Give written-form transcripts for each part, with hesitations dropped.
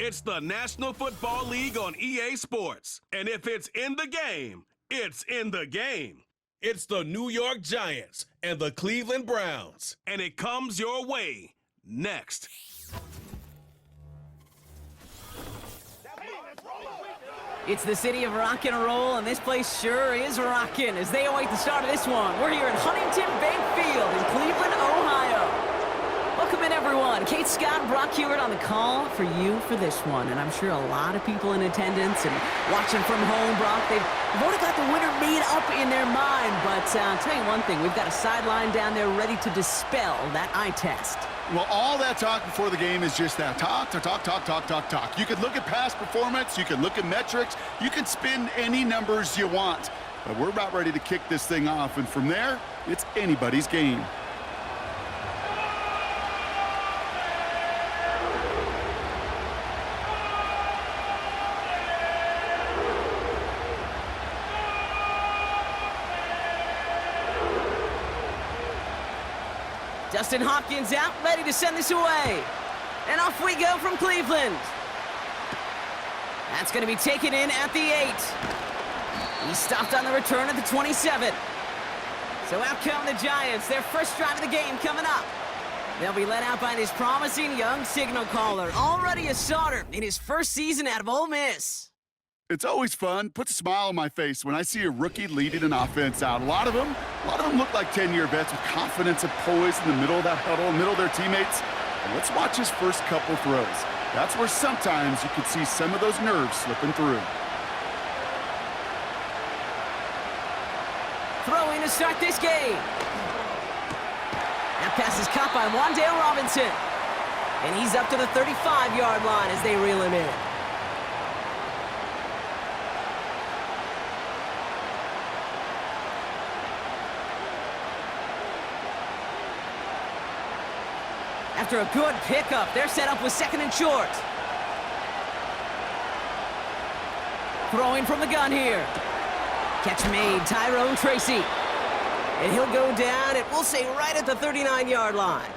It's the National Football League on EA Sports. And if it's in the game, it's in the game. It's the New York Giants and the Cleveland Browns. And it comes your way next. It's the city of rock and roll, and this place sure is rocking as they await the start of this one. We're here at Huntington Bank Field in Cleveland, Ohio. Welcome in, everyone. Kate Scott, Brock Hewitt on the call for you for this one. And I'm sure a lot of people in attendance and watching from home, Brock, they've already got the winner made up in their mind. But I'll tell you one thing, we've got a sideline down there ready to dispel that eye test. Well, all that talk before the game is just that. Talk. You can look at past performance. You can look at metrics. You can spin any numbers you want. But we're about ready to kick this thing off. And from there, it's anybody's game. Justin Hopkins out, ready to send this away. And off we go from Cleveland. That's going to be taken in at the 8. He stopped on the return at the 27. So out come the Giants, their first drive of the game coming up. They'll be led out by this promising young signal caller, already a starter in his first season out of Ole Miss. It's always fun, puts a smile on my face when I see a rookie leading an offense out. A lot of them look like 10-year vets with confidence and poise in the middle of that huddle, in the middle of their teammates. And let's watch his first couple throws. That's where sometimes you can see some of those nerves slipping through. Throwing to start this game. That pass is caught by Wan'Dale Robinson. And he's up to the 35-yard line as they reel him in. After a good pickup, they're set up with 2nd and short. Throwing from the gun here. Catch made, Tyrone Tracy. And he'll go down, and we'll say right at the 39-yard line.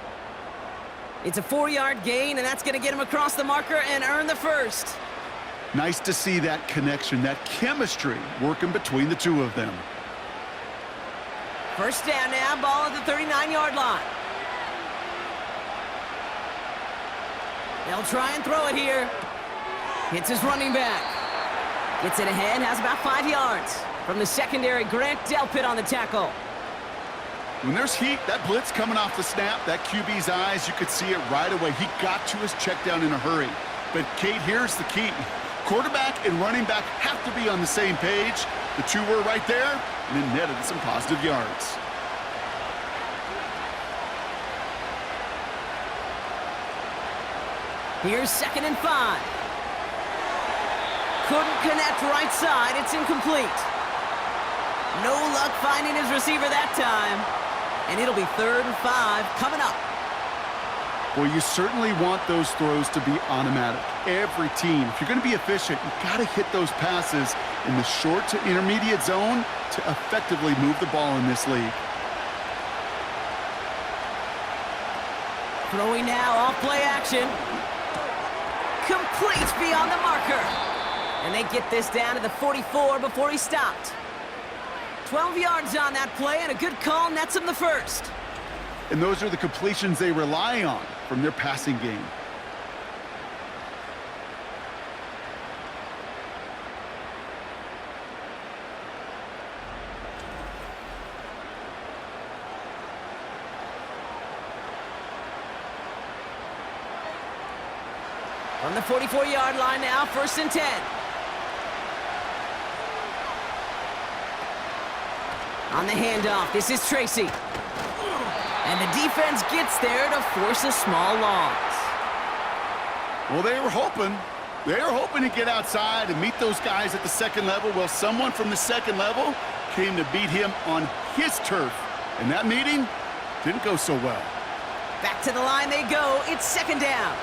It's a 4-yard gain, and that's going to get him across the marker and earn the first. Nice to see that connection, that chemistry working between the two of them. First down now, ball at the 39-yard line. They'll try and throw it here. Hits his running back. Gets it ahead, has about 5 yards. From the secondary, Grant Delpit on the tackle. When there's heat, that blitz coming off the snap, that QB's eyes, you could see it right away. He got to his check down in a hurry. But, Kate, here's the key. Quarterback and running back have to be on the same page. The two were right there, and it netted some positive yards. Here's 2nd and 5. Couldn't connect right side. It's incomplete. No luck finding his receiver that time. And it'll be 3rd and 5 coming up. Well, you certainly want those throws to be automatic. Every team, if you're going to be efficient, you've got to hit those passes in the short to intermediate zone to effectively move the ball in this league. Throwing now off play action. Complete beyond the marker. And they get this down to the 44 before he stopped. 12 yards on that play, and a good call nets him the first. And those are the completions they rely on from their passing game. From the 44-yard line now, 1st and 10. On the handoff, this is Tracy. And the defense gets there to force a small loss. Well, they were hoping to get outside and meet those guys at the 2nd level. Well, someone from the 2nd level came to beat him on his turf. And that meeting didn't go so well. Back to the line they go. It's 2nd down.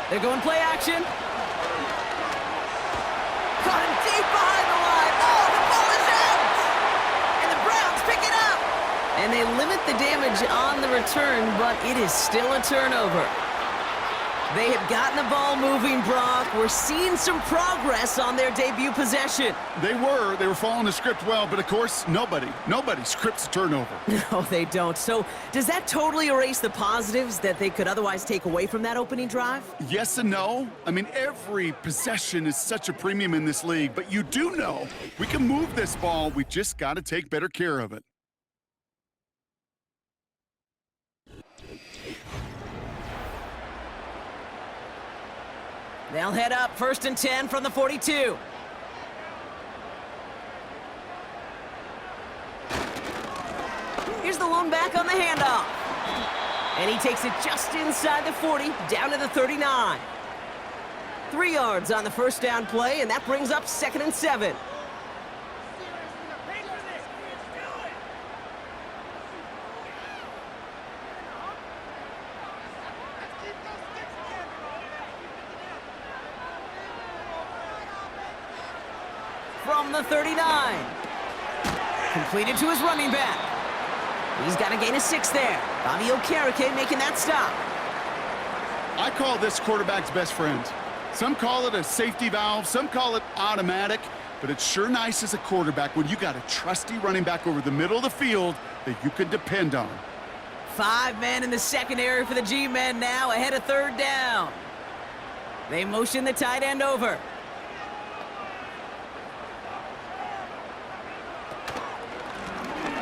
They're going play action. Caught him deep behind the line. Oh, the ball is out! And the Browns pick it up. And they limit the damage on the return, but it is still a turnover. They had gotten the ball moving, Brock. We're seeing some progress on their debut possession. They were following the script well, but of course, nobody scripts a turnover. No, they don't. So does that totally erase the positives that they could otherwise take away from that opening drive? Yes and no. I mean, every possession is such a premium in this league, but you do know we can move this ball. We just got to take better care of it. They'll head up 1st and 10 from the 42. Here's the lone back on the handoff. And he takes it just inside the 40, down to the 39. 3 yards on the first down play, and that brings up 2nd and 7. From the 39. Completed to his running back. He's got to gain a 6 there. Bobby Okereke making that stop. I call this quarterback's best friend. Some call it a safety valve, some call it automatic, but it's sure nice as a quarterback when you got a trusty running back over the middle of the field that you can depend on. 5 men in the secondary for the G-men now, ahead of 3rd down. They motion the tight end over.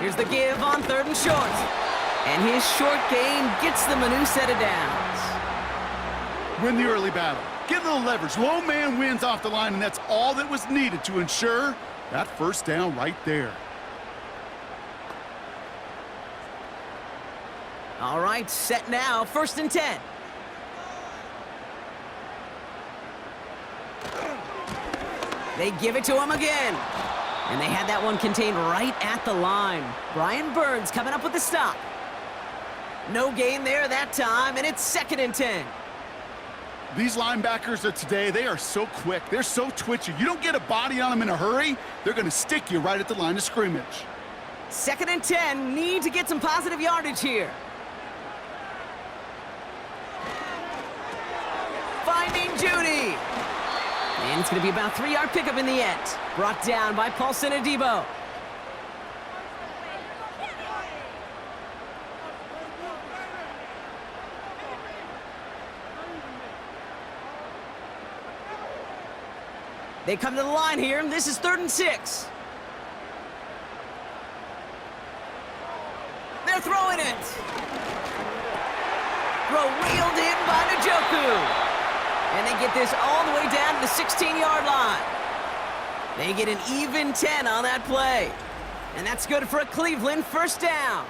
Here's the give on 3rd and short. And his short gain gets them a new set of downs. Win the early battle. Get a little leverage. Low man wins off the line, and that's all that was needed to ensure that 1st down right there. All right, set now, 1st and 10. They give it to him again. And they had that one contained right at the line. Brian Burns coming up with the stop. No gain there that time, and it's 2nd and 10. These linebackers of today, they are so quick. They're so twitchy. You don't get a body on them in a hurry, they're going to stick you right at the line of scrimmage. 2nd and 10, need to get some positive yardage here. Finding Judy. And it's going to be about 3-yard pickup in the end. Brought down by Paulson Adebo. They come to the line here. This is 3rd and 6. They're throwing it. Throw reeled in by Njoku. And they get this all the way down to the 16-yard line. They get an even 10 on that play. And that's good for a Cleveland 1st down.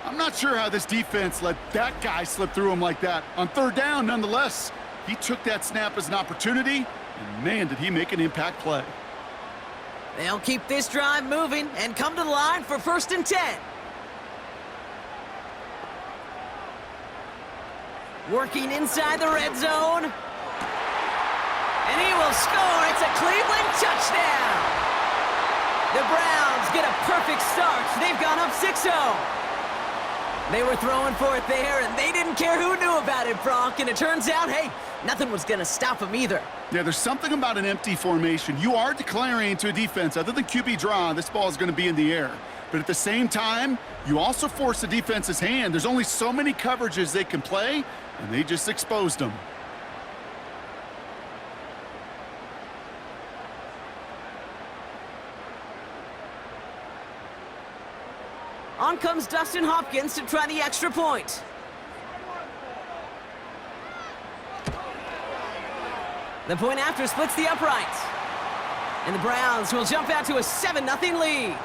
I'm not sure how this defense let that guy slip through him like that. On 3rd down, nonetheless, he took that snap as an opportunity, and man, did he make an impact play. They'll keep this drive moving and come to the line for 1st and 10. Working inside the red zone. And he will score. It's a Cleveland touchdown. The Browns get a perfect start. They've gone up 6-0. They were throwing for it there, and they didn't care who knew about it, Brock. And it turns out, hey, nothing was going to stop them either. Yeah, there's something about an empty formation. You are declaring to a defense, other than QB draw, this ball is going to be in the air. But at the same time, you also force the defense's hand. There's only so many coverages they can play, and they just exposed them. On comes Dustin Hopkins to try the extra point. The point after splits the uprights. And the Browns will jump out to a 7-0 lead.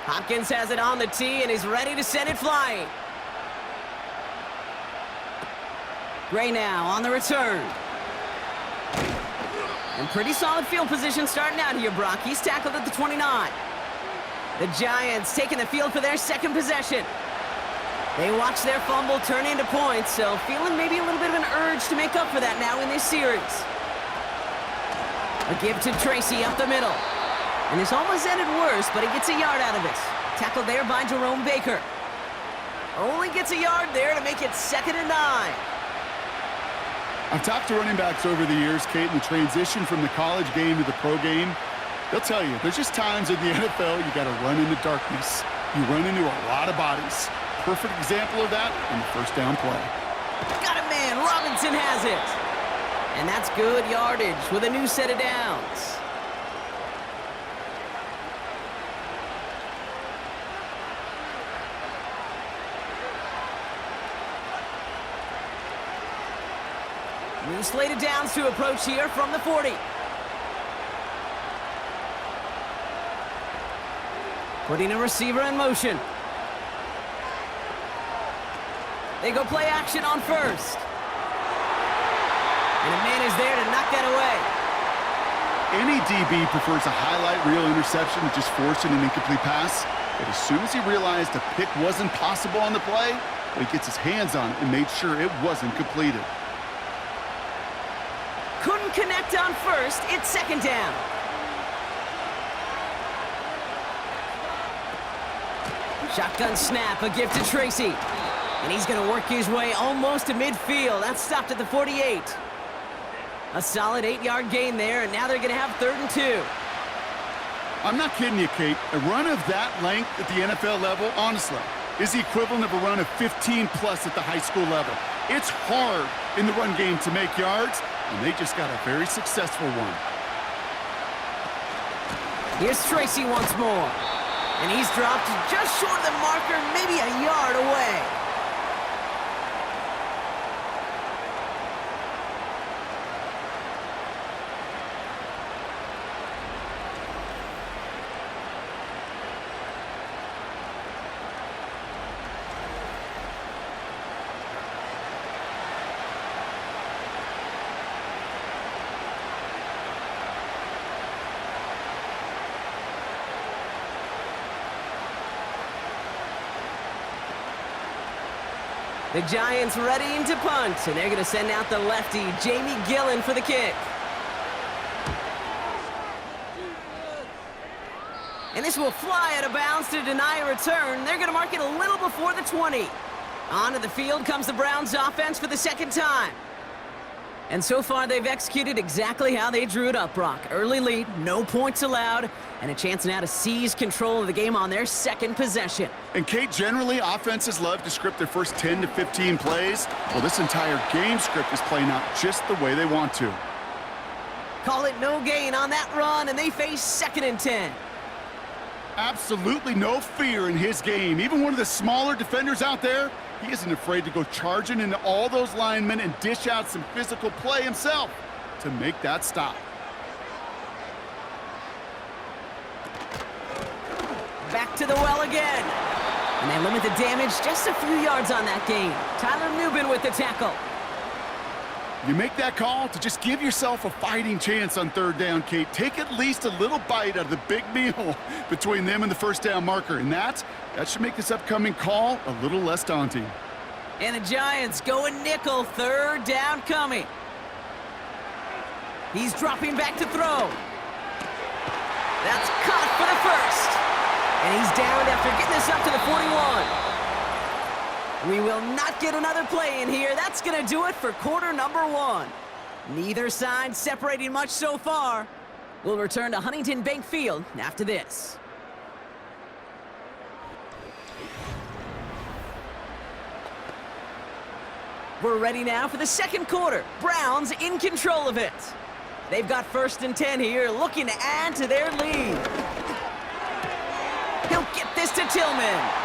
Hopkins has it on the tee, and he's ready to send it flying. Gray now on the return. And pretty solid field position starting out here, Brock. He's tackled at the 29. The Giants taking the field for their second possession. They watch their fumble turn into points, so feeling maybe a little bit of an urge to make up for that now in this series. A give to Tracy up the middle. And this almost ended worse, but he gets a yard out of it. Tackled there by Jerome Baker. Only gets a yard there to make it 2nd and 9. I've talked to running backs over the years, Kate, in the transition from the college game to the pro game. They'll tell you, there's just times in the NFL you got to run into darkness. You run into a lot of bodies. Perfect example of that on the first down play. Got a man. Robinson has it. And that's good yardage with a new set of downs. New slate of downs to approach here from the 40. Putting a receiver in motion. They go play action on first. And a man is there to knock that away. Any DB prefers a highlight reel interception to just forcing an incomplete pass. But as soon as he realized a pick wasn't possible on the play, he gets his hands on it and made sure it wasn't completed. Couldn't connect on first. It's 2nd down. Shotgun snap, a gift to Tracy. And he's going to work his way almost to midfield. That's stopped at the 48. A solid 8-yard gain there, and now they're going to have 3rd and 2. I'm not kidding you, Kate. A run of that length at the NFL level, honestly, is the equivalent of a run of 15-plus at the high school level. It's hard in the run game to make yards, and they just got a very successful one. Here's Tracy once more. And he's dropped just short of the marker, maybe a yard away. The Giants readying to punt, and they're going to send out the lefty, Jamie Gillen, for the kick. And this will fly out of bounds to deny a return. They're going to mark it a little before the 20. Onto the field comes the Browns offense for the 2nd time. And so far, they've executed exactly how they drew it up, Brock. Early lead, no points allowed, and a chance now to seize control of the game on their 2nd possession. And, Kate, generally, offenses love to script their first 10 to 15 plays. Well, this entire game script is playing out just the way they want to. Call it no gain on that run, and they face 2nd and 10. Absolutely no fear in his game. Even one of the smaller defenders out there, he isn't afraid to go charging into all those linemen and dish out some physical play himself to make that stop. Back to the well again. And they limit the damage just a few yards on that gain. Tyler Newbin with the tackle. You make that call to just give yourself a fighting chance on 3rd down, Kate. Take at least a little bite out of the big meal between them and the first down marker. And that should make this upcoming call a little less daunting. And the Giants going nickel, 3rd down coming. He's dropping back to throw. That's caught for the first. And he's down after getting this up to the 41. We will not get another play in here. That's going to do it for quarter number 1. Neither side separating much so far. We'll return to Huntington Bank Field after this. We're ready now for the 2nd quarter. Browns in control of it. They've got 1st and 10 here, looking to add to their lead. He'll get this to Tillman.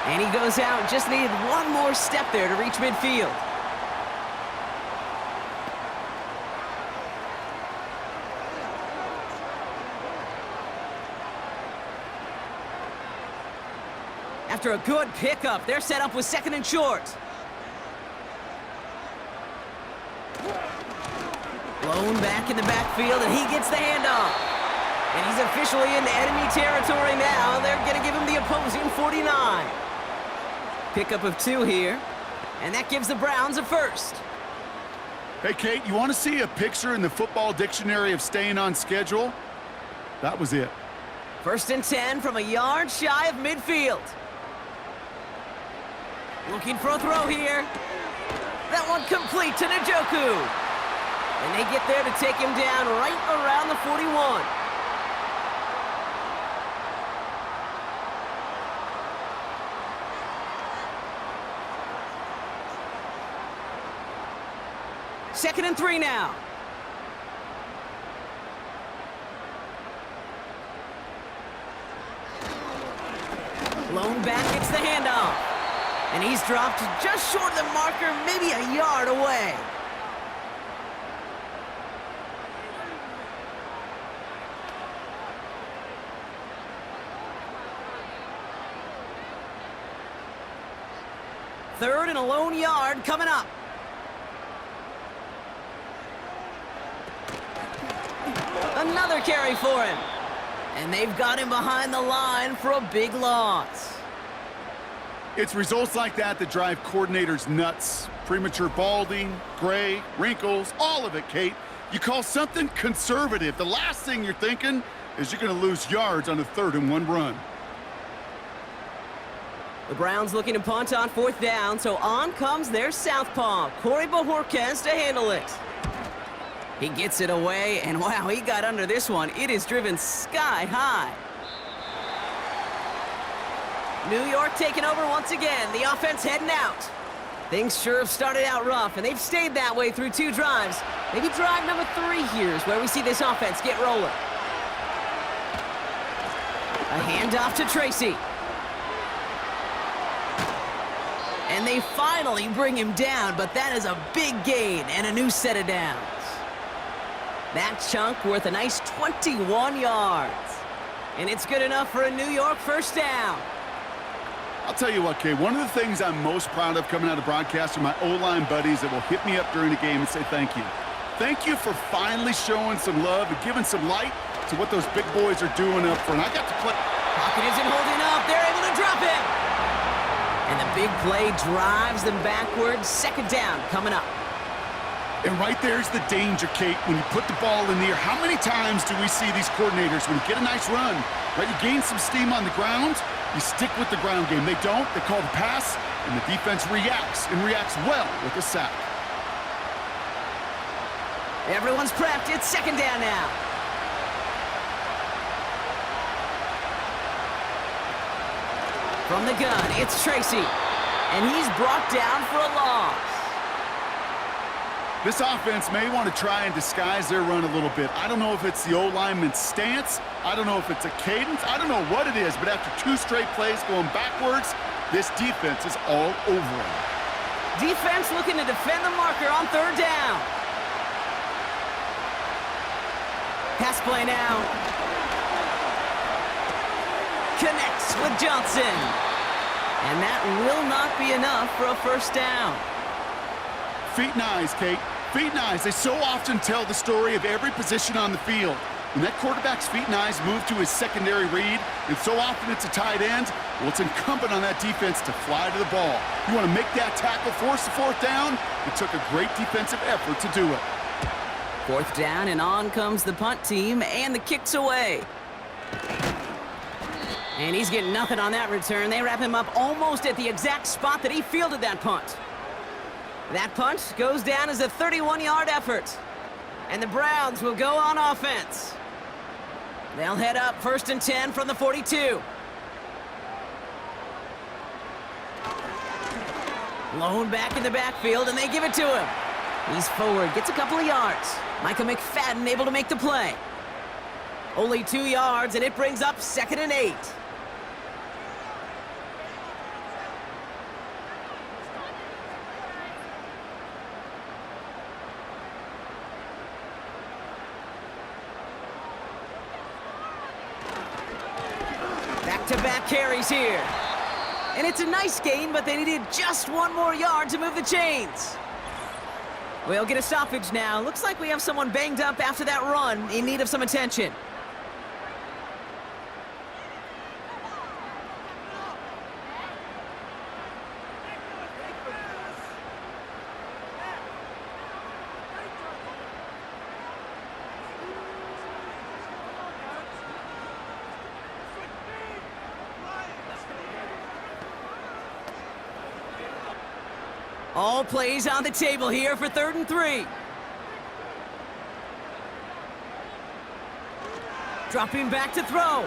And he goes out, just needed one more step there to reach midfield. After a good pickup, they're set up with 2nd and short. Blown back in the backfield, and he gets the handoff. And he's officially in enemy territory now. They're going to give him the opposing 49. Pickup of 2 here. And that gives the Browns a first. Hey, Kate, you want to see a picture in the football dictionary of staying on schedule? That was it. 1st and 10 from a yard shy of midfield. Looking for a throw here. That one complete to Njoku. And they get there to take him down right around the 41. Second and 3 now. Lone back gets the handoff. And he's dropped just short of the marker, maybe a yard away. Third and a lone yard coming up. Another carry for him. And they've got him behind the line for a big loss. It's results like that that drive coordinators nuts. Premature balding, gray, wrinkles, all of it, Kate. You call something conservative. The last thing you're thinking is you're going to lose yards on a 3rd and 1 run. The Browns looking to punt on 4th down, so on comes their southpaw, Corey Bojorquez, to handle it. He gets it away, and wow, he got under this one. It is driven sky high. New York taking over once again. The offense heading out. Things sure have started out rough, and they've stayed that way through 2 drives. Maybe drive number 3 here is where we see this offense get rolling. A handoff to Tracy. And they finally bring him down, but that is a big gain and a new set of downs. That chunk worth a nice 21 yards. And it's good enough for a New York 1st down. I'll tell you what, Kate, one of the things I'm most proud of coming out of broadcast are my O-line buddies that will hit me up during the game and say thank you. Thank you for finally showing some love and giving some light to what those big boys are doing up front. I got to play. Pocket isn't holding up. They're able to drop him. And the big play drives them backwards. 2nd down coming up. And right there's the danger, Kate, when you put the ball in the air. How many times do we see these coordinators, when you get a nice run, right, you gain some steam on the ground, you stick with the ground game. They don't. They call the pass, and the defense reacts, and reacts well with a sack. Everyone's prepped. It's 2nd down now. From the gun, it's Tracy. And he's brought down for a loss. This offense may want to try and disguise their run a little bit. I don't know if it's the O-lineman's stance. I don't know if it's a cadence. I don't know what it is, but after 2 straight plays going backwards, this defense is all over them. Defense looking to defend the marker on 3rd down. Pass play now. Connects with Johnson. And that will not be enough for a 1st down. Feet and eyes, Kate. Feet and eyes. They so often tell the story of every position on the field. When that quarterback's feet and eyes move to his secondary read, and so often it's a tight end, well, it's incumbent on that defense to fly to the ball. You want to make that tackle, force the 4th down? It took a great defensive effort to do it. 4th down, and on comes the punt team, and the kick's away. And he's getting nothing on that return. They wrap him up almost at the exact spot that he fielded that punt. That punt goes down as a 31-yard effort. And the Browns will go on offense. They'll head up 1st and 10 from the 42. Lone back in the backfield, and they give it to him. He's forward, gets a couple of yards. Micah McFadden able to make the play. Only 2 yards, and it brings up 2nd and 8. Back-to-back carries here. And it's a nice gain, but they needed just 1 more yard to move the chains. We'll get a stoppage now. Looks like we have someone banged up after that run, in need of some attention. All plays on the table here for 3rd and 3. Dropping back to throw.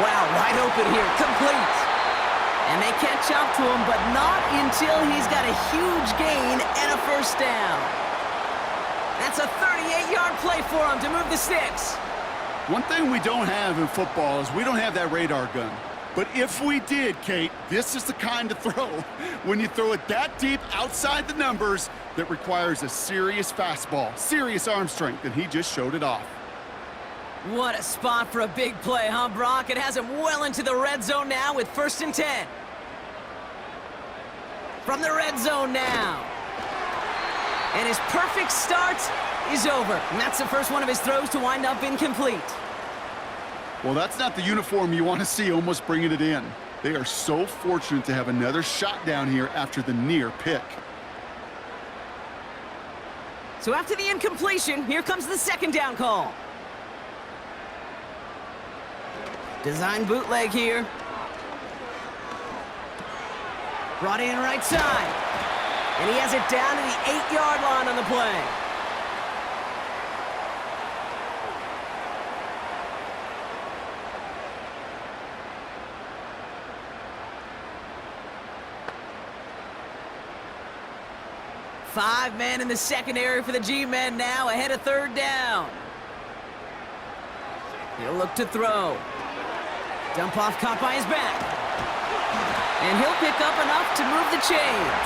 Wow, wide open here, complete. And they catch up to him, but not until he's got a huge gain and a 1st down. That's a 38-yard play for him to move the sticks. One thing we don't have in football is we don't have that radar gun. But if we did, Kate, this is the kind of throw, when you throw it that deep outside the numbers, that requires a serious fastball, serious arm strength, and he just showed it off. What a spot for a big play, huh, Brock? It has him well into the red zone now with 1st and 10. From the red zone now. And his perfect start is over. And that's the first one of his throws to wind up incomplete. Well, that's not the uniform you want to see almost bringing it in. They are so fortunate to have another shot down here after the near pick. So after the incompletion, here comes the 2nd down call. Design bootleg here. Brought in right side. And he has it down to the 8-yard line on the play. Five men in the secondary for the G-men now, ahead of 3rd down. He'll look to throw. Dump off caught by his back. And he'll pick up enough to move the chains.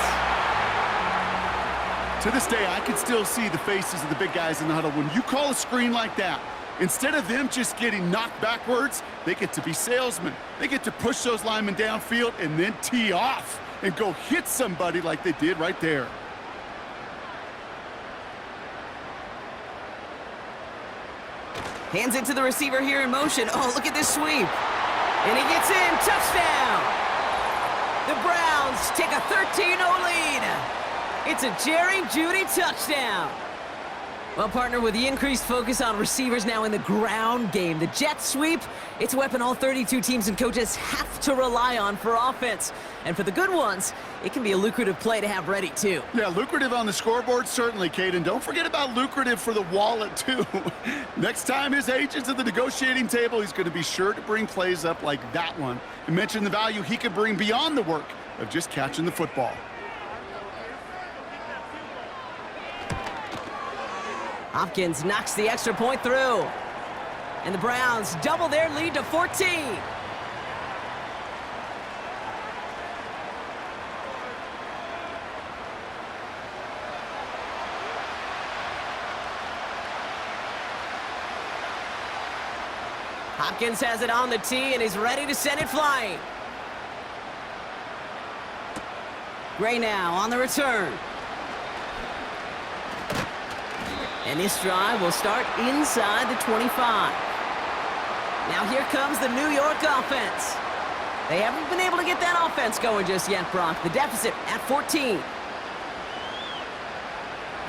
To this day, I can still see the faces of the big guys in the huddle. When you call a screen like that, instead of them just getting knocked backwards, they get to be salesmen. They get to push those linemen downfield and then tee off and go hit somebody like they did right there. Hands it to the receiver here in motion. Oh, look at this sweep. And he gets in. Touchdown! The Browns take a 13-0 lead. It's a Jerry Jeudy touchdown. Well, partner, with the increased focus on receivers now in the ground game, the jet sweep, it's a weapon all 32 teams and coaches have to rely on for offense. And for the good ones, it can be a lucrative play to have ready, too. Yeah, lucrative on the scoreboard, certainly, Kate. And don't forget about lucrative for the wallet, too. Next time his agent's at the negotiating table, he's going to be sure to bring plays up like that one and mention the value he can bring beyond the work of just catching the football. Hopkins knocks the extra point through. And the Browns double their lead to 14. Hopkins has it on the tee and is ready to send it flying. Gray now on the return. And this drive will start inside the 25. Now here comes the New York offense. They haven't been able to get that offense going just yet, Brock. The deficit at 14.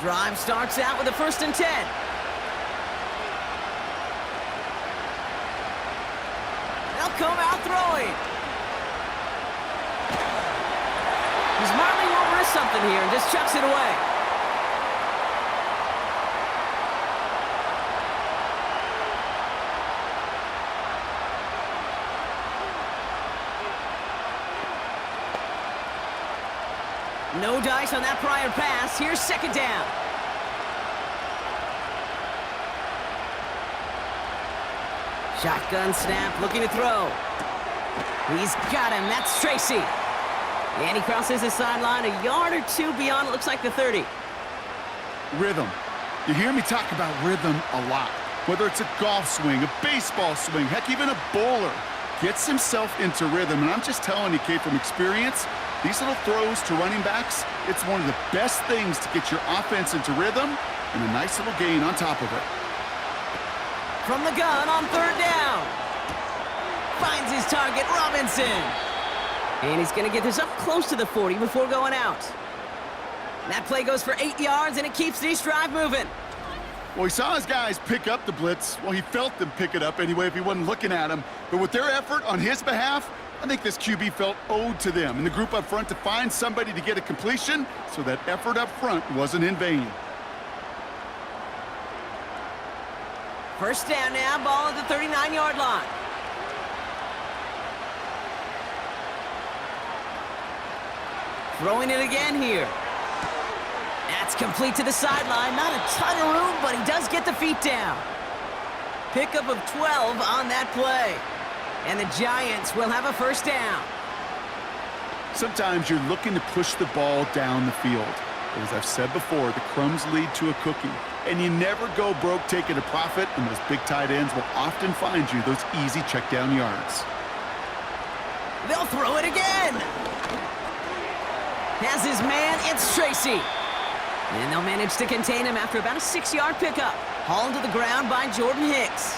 Drive starts out with a 1st and 10. They'll come out throwing. He smartly won't risk something here and just chucks it away. No dice on that prior pass. Here's 2nd down. Shotgun snap, looking to throw. He's got him. That's Tracy. And he crosses the sideline a yard or two beyond, it looks like the 30. Rhythm. You hear me talk about rhythm a lot. Whether it's a golf swing, a baseball swing, heck, even a bowler gets himself into rhythm. And I'm just telling you, Kate, from experience, these little throws to running backs, it's one of the best things to get your offense into rhythm and a nice little gain on top of it. From the gun on 3rd down. Finds his target, Robinson. And he's going to get this up close to the 40 before going out. That play goes for 8 yards, and it keeps this drive moving. Well, he saw his guys pick up the blitz. Well, he felt them pick it up anyway if he wasn't looking at him. But with their effort on his behalf, I think this QB felt owed to them and the group up front to find somebody to get a completion, so that effort up front wasn't in vain. First down now, ball at the 39-yard line. Throwing it again here. That's complete to the sideline. Not a ton of room, but he does get the feet down. Pickup of 12 on that play. And the Giants will have a first down. Sometimes you're looking to push the ball down the field. But as I've said before, the crumbs lead to a cookie. And you never go broke taking a profit, and those big tight ends will often find you those easy check down yards. They'll throw it again. Has his man, it's Tracy. And they'll manage to contain him after about a 6-yard pickup. Hauled to the ground by Jordan Hicks.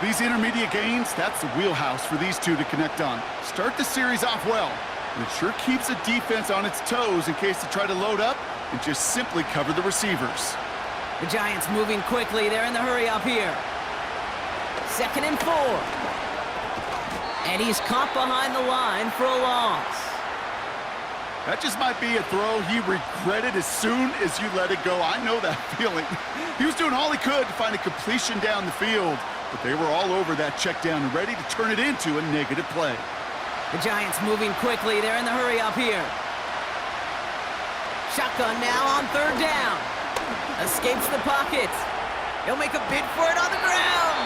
These intermediate gains, that's the wheelhouse for these two to connect on. Start the series off well, and it sure keeps the defense on its toes in case they try to load up and just simply cover the receivers. The Giants moving quickly. They're in the hurry up here. 2nd and 4. And he's caught behind the line for a loss. That just might be a throw he regretted as soon as you let it go. I know that feeling. He was doing all he could to find a completion down the field, but they were all over that check down and ready to turn it into a negative play. The Giants moving quickly. They're in the hurry up here. Shotgun now on 3rd down. Escapes the pocket. He'll make a bid for it on the ground.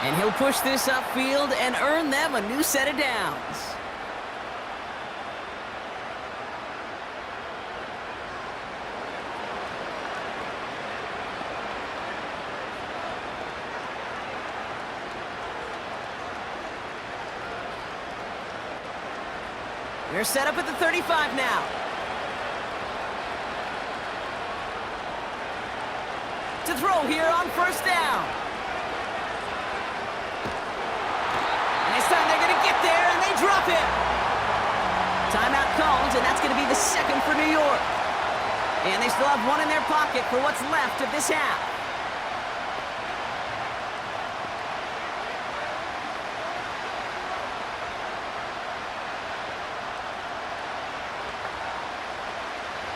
And he'll push this upfield and earn them a new set of downs. They're set up at the 35 now. To throw here on 1st down. And this time they're going to get there, and they drop it. Timeout called, and that's going to be the 2nd for New York. And they still have one in their pocket for what's left of this half.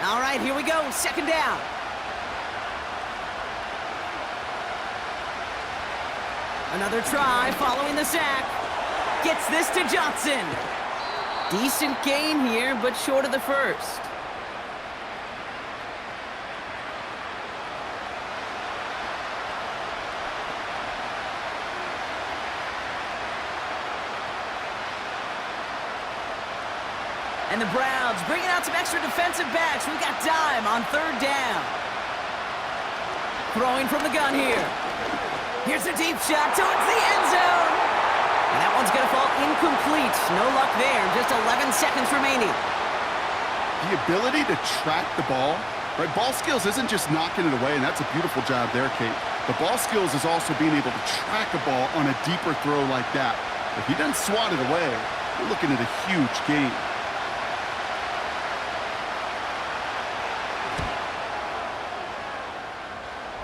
All right, here we go, 2nd down. Another try following the sack. Gets this to Jaxson. Decent gain here, but short of the first. And the Browns bringing out some extra defensive backs. We've got dime on 3rd down. Throwing from the gun here. Here's a deep shot towards the end zone. And that one's going to fall incomplete. No luck there. Just 11 seconds remaining. The ability to track the ball, right? Ball skills isn't just knocking it away, and that's a beautiful job there, Kate. The ball skills is also being able to track a ball on a deeper throw like that. If he doesn't swat it away, we're looking at a huge gain.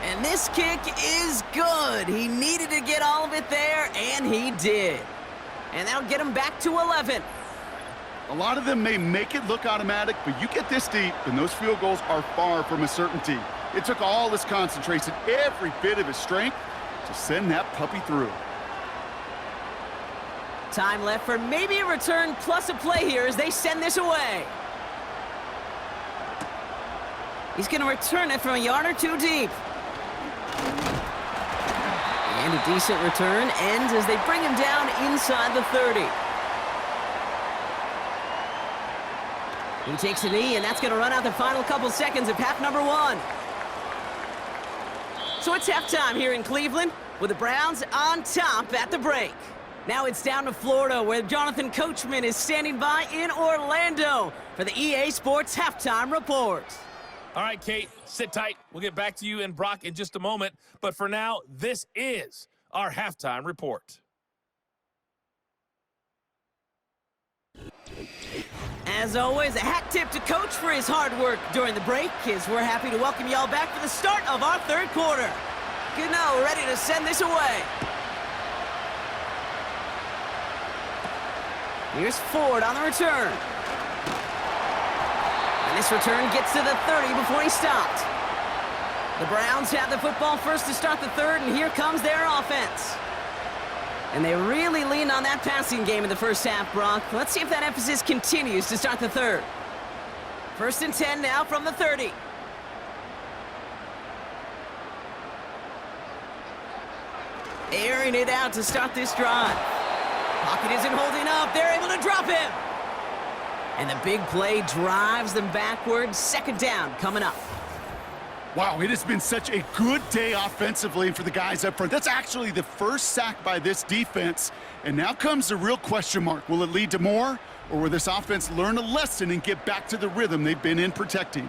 And this kick is good. He needed to get all of it there, and he did. And that'll get him back to 11. A lot of them may make it look automatic, but you get this deep, and those field goals are far from a certainty. It took all his concentration, every bit of his strength, to send that puppy through. Time left for maybe a return plus a play here as they send this away. He's going to return it from a yard or two deep. And a decent return ends as they bring him down inside the 30. He takes a knee, and that's going to run out the final couple seconds of half number 1. So it's halftime here in Cleveland with the Browns on top at the break. Now it's down to Florida, where Jonathan Coachman is standing by in Orlando for the EA Sports Halftime Report. All right, Kate, sit tight. We'll get back to you and Brock in just a moment. But for now, this is our halftime report. As always, a hat tip to Coach for his hard work during the break, as we're happy to welcome y'all back for the start of our third quarter. Gano ready to send this away. Here's Ford on the return. And this return gets to the 30 before he stopped. The Browns have the football first to start the third, and here comes their offense. And they really leaned on that passing game in the first half, Brock. Let's see if that emphasis continues to start the third. 1st and 10 now from the 30. Airing it out to start this drive. Pocket isn't holding up. They're able to drop him. And the big play drives them backwards. 2nd down coming up. Wow, it has been such a good day offensively for the guys up front. That's actually the first sack by this defense. And now comes the real question mark. Will it lead to more? Or will this offense learn a lesson and get back to the rhythm they've been in protecting?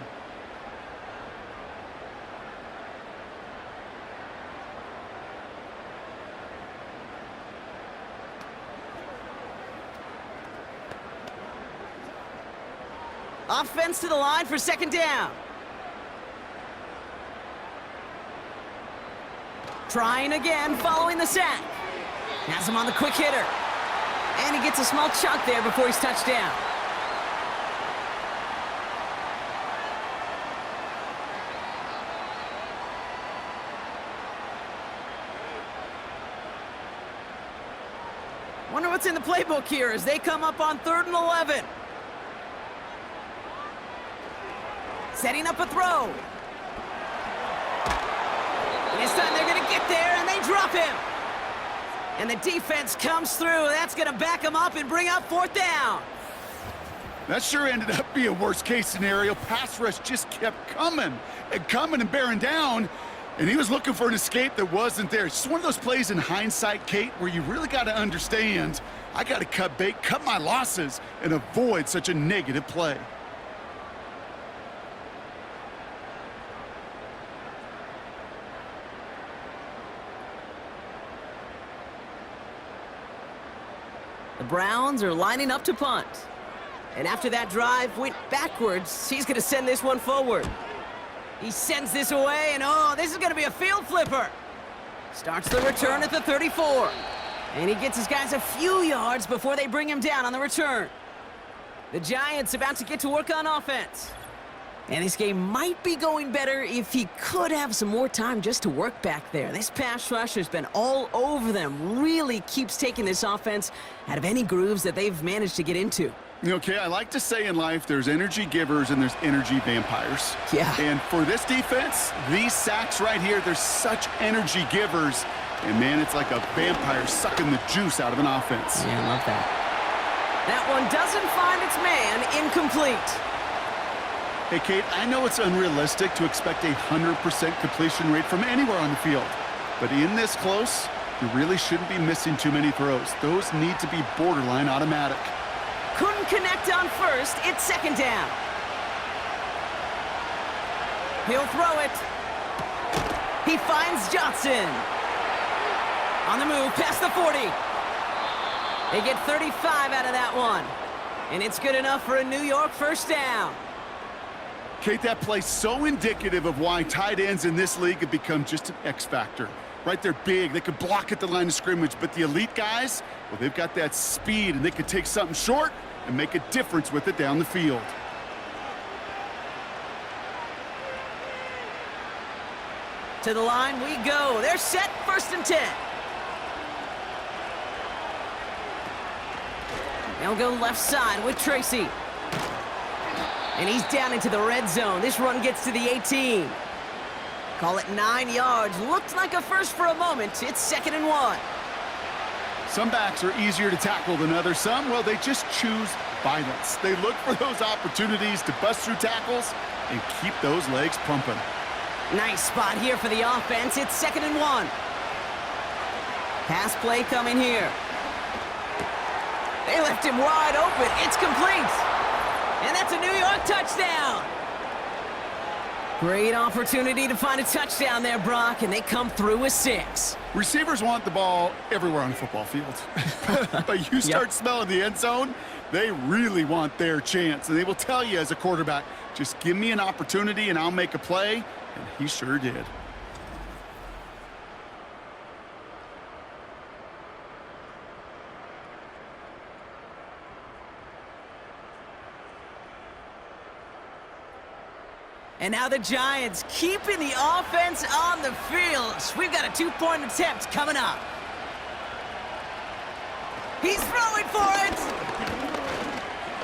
Offense to the line for 2nd down. Trying again, following the sack. Has him on the quick hitter. And he gets a small chunk there before he's touched down. Wonder what's in the playbook here as they come up on 3rd and 11. Setting up a throw. This time they're going to get there, and they drop him. And the defense comes through. That's going to back him up and bring up 4th down. That sure ended up being a worst-case scenario. Pass rush just kept coming and bearing down, and he was looking for an escape that wasn't there. It's just one of those plays in hindsight, Kate, where you really got to understand, I got to cut bait, cut my losses, and avoid such a negative play. The Browns are lining up to punt. And after that drive went backwards, he's going to send this one forward. He sends this away, and oh, this is going to be a field flipper. Starts the return at the 34. And he gets his guys a few yards before they bring him down on the return. The Giants about to get to work on offense. And this game might be going better if he could have some more time just to work back there. This pass rush has been all over them. Really keeps taking this offense out of any grooves that they've managed to get into. Okay, I like to say in life there's energy givers and there's energy vampires. Yeah. And for this defense, these sacks right here, they're such energy givers. And man, it's like a vampire sucking the juice out of an offense. Yeah, I love that. That one doesn't find its man. Incomplete. Hey, Kate, I know it's unrealistic to expect a 100% completion rate from anywhere on the field. But in this close, you really shouldn't be missing too many throws. Those need to be borderline automatic. Couldn't connect on 1st. It's 2nd down. He'll throw it. He finds Jaxson. On the move, past the 40. They get 35 out of that one. And it's good enough for a New York 1st down. Kate, that play's so indicative of why tight ends in this league have become just an X factor. Right, they're big, they can block at the line of scrimmage, but the elite guys, well, they've got that speed, and they can take something short and make a difference with it down the field. To the line we go. They're set, 1st and 10. They'll go left side with Tracy. And he's down into the red zone. This run gets to the 18. Call it 9 yards. Looked like a first for a moment. It's 2nd and 1. Some backs are easier to tackle than others. Some, well, they just choose violence. They look for those opportunities to bust through tackles and keep those legs pumping. Nice spot here for the offense. It's 2nd and 1. Pass play coming here. They left him wide open. It's complete. And that's a New York touchdown. Great opportunity to find a touchdown there, Brock, and they come through with 6. Receivers want the ball everywhere on the football field. But you start smelling the end zone, They really want their chance, and they will tell you as a quarterback, just give me an opportunity and I'll make a play, and he sure did. And now the Giants keeping the offense on the field. We've got a two-point attempt coming up. He's throwing for it.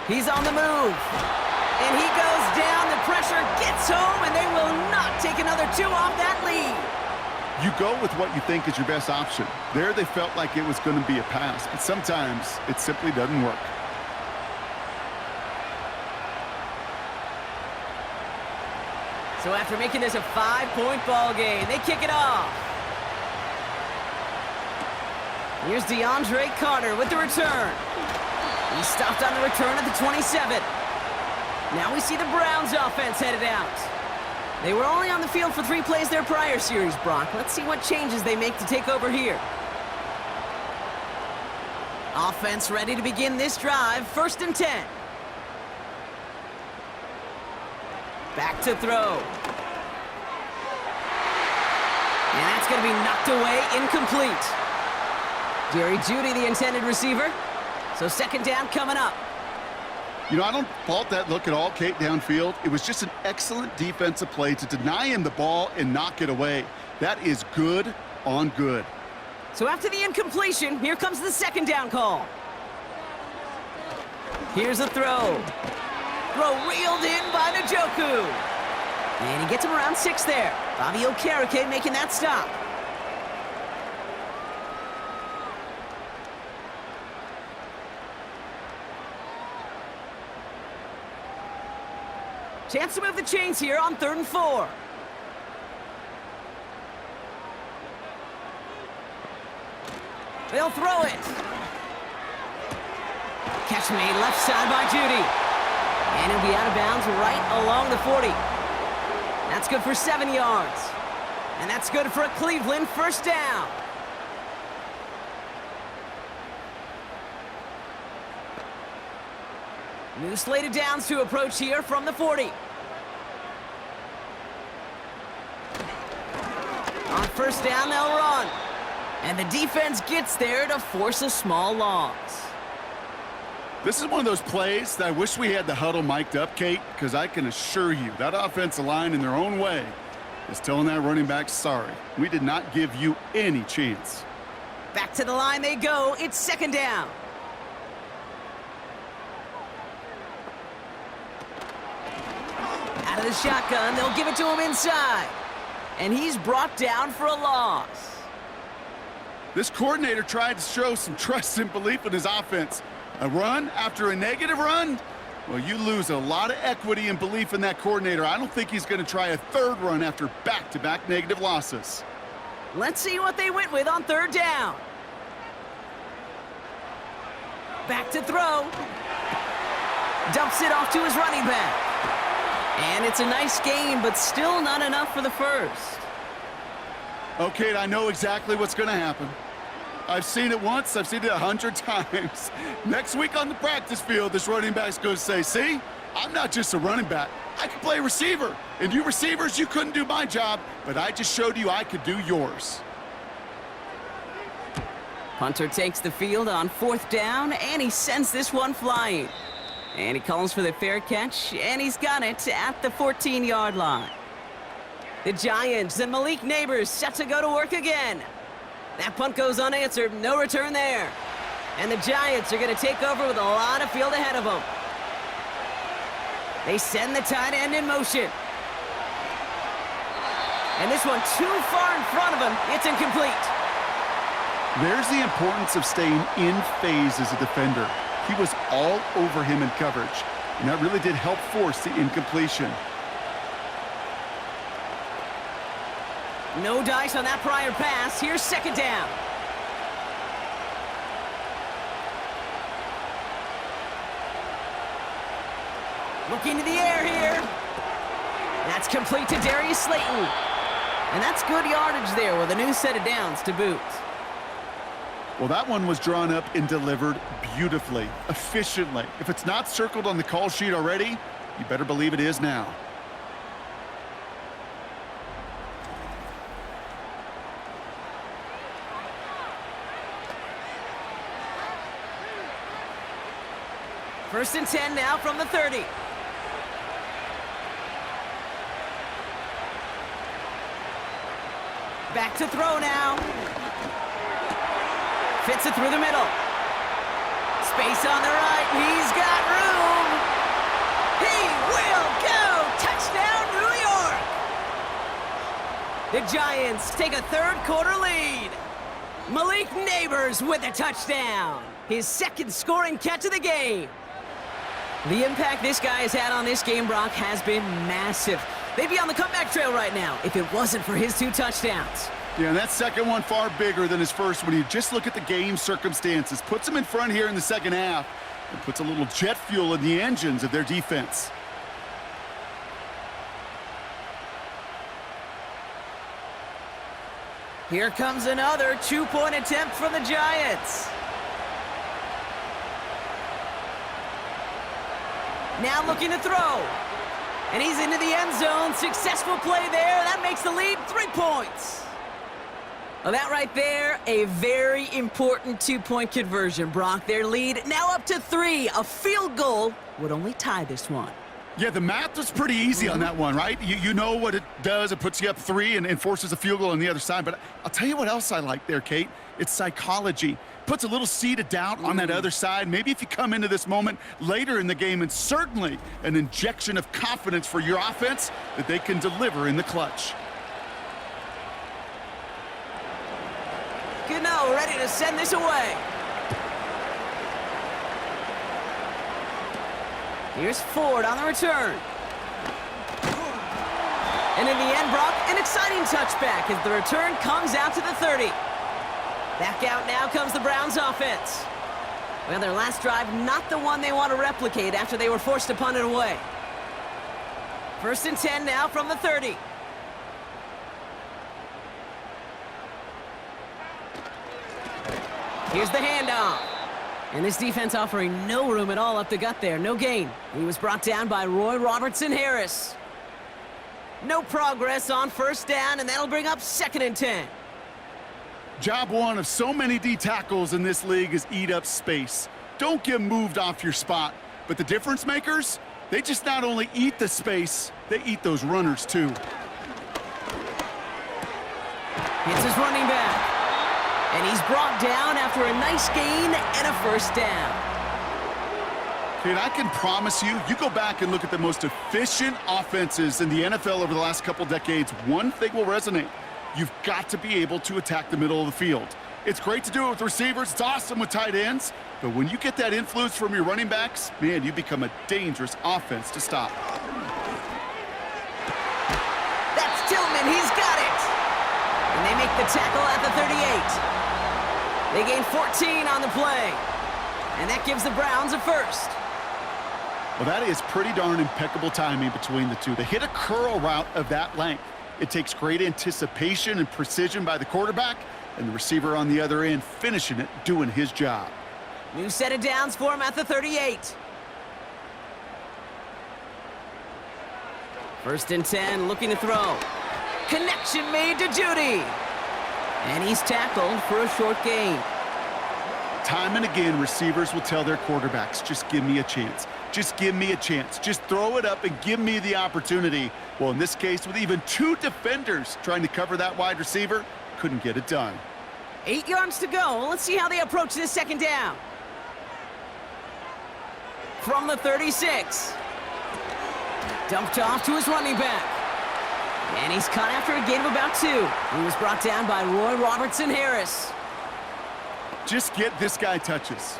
He's on the move. And he goes down. The pressure gets home, and they will not take another two off that lead. You go with what you think is your best option. There they felt like it was going to be a pass, but sometimes it simply doesn't work. So after making this a 5-point ball game, they kick it off. Here's DeAndre Carter with the return. He stopped on the return at the 27. Now we see the Browns offense headed out. They were only on the field for 3 plays their prior series, Brock. Let's see what changes they make to take over here. Offense ready to begin this drive. 1st and 10. Back to throw. And that's going to be knocked away, incomplete. Jerry Jeudy, the intended receiver. So 2nd down coming up. You know, I don't fault that look at all, Kate, downfield. It was just an excellent defensive play to deny him the ball and knock it away. That is good on good. So after the incompletion, here comes the 2nd down call. Here's a throw. Throw reeled in by Njoku. And he gets him around 6 there. Bobby Okereke making that stop. Chance to move the chains here on 3rd and 4. They'll throw it. Catch made left side by Jeudy. And he'll be out of bounds right along the 40. That's good for 7 yards. And that's good for a Cleveland 1st down. New slate of downs to approach here from the 40. On 1st down, they'll run. And the defense gets there to force a small loss. This is one of those plays that I wish we had the huddle mic'd up, Kate, because I can assure you that offensive line in their own way is telling that running back, sorry, we did not give you any chance. Back to the line they go. It's 2nd down. Out of the shotgun, they'll give it to him inside. And he's brought down for a loss. This coordinator tried to show some trust and belief in his offense. A run after a negative run? Well, you lose a lot of equity and belief in that coordinator. I don't think he's going to try a 3rd run after back-to-back negative losses. Let's see what they went with on 3rd down. Back to throw. Dumps it off to his running back. And it's a nice gain, but still not enough for the 1st. Okay, I know exactly what's going to happen. I've seen it once, I've seen it 100 times. Next week on the practice field, this running back's going to say, see, I'm not just a running back. I can play receiver. And you receivers, you couldn't do my job, but I just showed you I could do yours. Punter takes the field on 4th down, and he sends this one flying. And he calls for the fair catch, and he's got it at the 14-yard line. The Giants and Malik Neighbors set to go to work again. That punt goes unanswered, no return there. And the Giants are going to take over with a lot of field ahead of them. They send the tight end in motion. And this one too far in front of him, it's incomplete. There's the importance of staying in phase as a defender. He was all over him in coverage, and that really did help force the incompletion. No dice on that prior pass. Here's 2nd down. Looking to the air here. That's complete to Darius Slayton. And that's good yardage there with a new set of downs to boot. Well, that one was drawn up and delivered beautifully, efficiently. If it's not circled on the call sheet already, you better believe it is now. First and 10 now from the 30. Back to throw now. Fits it through the middle. Space on the right. He's got room. He will go. Touchdown, New York. The Giants take a third-quarter lead. Malik Neighbors with a touchdown. His second scoring catch of the game. The impact this guy has had on this game, Brock, has been massive. They'd be on the comeback trail right now if it wasn't for his 2 touchdowns. Yeah, and that second one far bigger than his first when you just look at the game circumstances. Puts them in front here in the second half and puts a little jet fuel in the engines of their defense. Here comes another 2-point attempt from the Giants. Now looking to throw. And he's into the end zone. Successful play there. That makes the lead 3 points. Well, that right there, a very important 2-point conversion, Brock. Their lead now up to 3. A field goal would only tie this one. Yeah, the math was pretty easy on that one, right? You know what it does. It puts you up 3 and forces a field goal on the other side. But I'll tell you what else I like there, Kate. It's psychology. Puts a little seed of doubt on that other side. Maybe if you come into this moment later in the game, and certainly an injection of confidence for your offense that they can deliver in the clutch. Gano ready to send this away. Here's Ford on the return. And in the end, Brock, an exciting touchback as the return comes out to the 30. Back out now comes the Browns offense. Well, their last drive, not the one they want to replicate after they were forced to punt it away. First and 10 now from the 30. Here's the handoff. And this defense offering no room at all up the gut there. No gain. He was brought down by Roy Robertson Harris. No progress on first down, and that'll bring up 2nd and 10. Job one of so many D tackles in this league is eat up space. Don't get moved off your spot. But the difference makers, they just not only eat the space, they eat those runners too. It's his running back. And he's brought down after a nice gain and a first down. Kate, I can promise you, you go back and look at the most efficient offenses in the NFL over the last couple decades, one thing will resonate. You've got to be able to attack the middle of the field. It's great to do it with receivers. It's awesome with tight ends. But when you get that influence from your running backs, man, you become a dangerous offense to stop. That's Tillman. He's got it. And they make the tackle at the 38. They gain 14 on the play. And that gives the Browns a first. Well, that is pretty darn impeccable timing between the two. They hit a curl route of that length. It takes great anticipation and precision by the quarterback, and the receiver on the other end finishing it, doing his job. New set of downs for him at the 38. First and 10, looking to throw. Connection made to Judy. And he's tackled for a short gain. Time and again, receivers will tell their quarterbacks, just give me a chance. Just give me a chance. Just throw it up and give me the opportunity. Well, in this case, with even 2 defenders trying to cover that wide receiver, couldn't get it done. 8 yards to go. Let's see how they approach this second down. From the 36. Dumped off to his running back. And he's caught after a gain of about 2. He was brought down by Roy Robertson Harris. Just get this guy touches.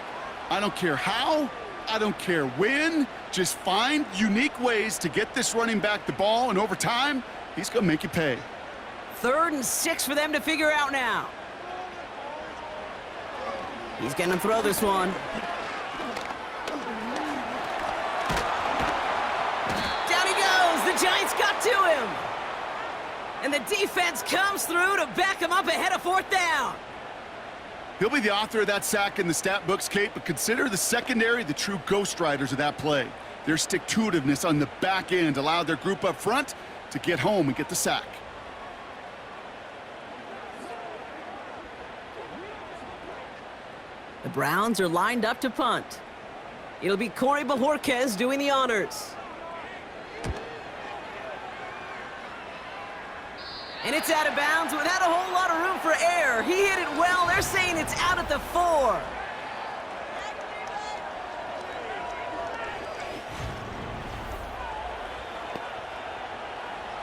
I don't care how, I don't care when. Just find unique ways to get this running back the ball, and over time, he's going to make you pay. 3rd and 6 for them to figure out now. He's going to throw this one. Down he goes. The Giants got to him. And the defense comes through to back him up ahead of 4th down. He'll be the author of that sack in the stat books, Kate, but consider the secondary the true ghostwriters of that play. Their stick-to-itiveness on the back end allowed their group up front to get home and get the sack. The Browns are lined up to punt. It'll be Corey Bajorquez doing the honors. And it's out of bounds without a whole lot of room for error. He hit it well. They're saying it's out at the 4.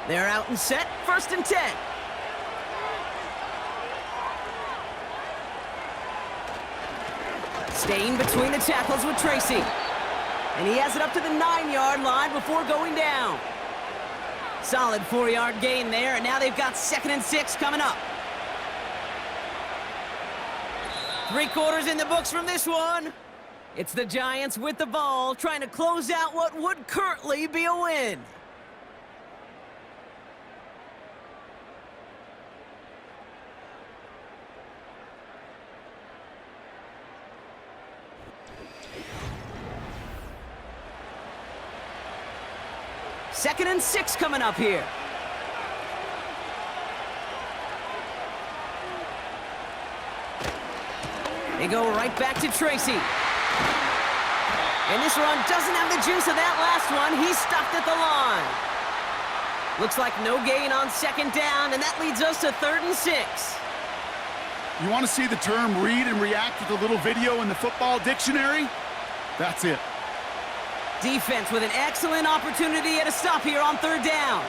They're out and set. 1st and 10. Staying between the tackles with Tracy. And he has it up to the 9-yard line before going down. Solid 4-yard gain there, and now they've got 2nd and 6 coming up. 3 quarters in the books from this one. It's the Giants with the ball, trying to close out what would currently be a win. Second and 6 coming up here. They go right back to Tracy. And this run doesn't have the juice of that last one. He's stopped at the line. Looks like no gain on 2nd down, and that leads us to 3rd and 6. You want to see the term read and react with a little video in the football dictionary? That's it. Defense with an excellent opportunity at a stop here on 3rd down.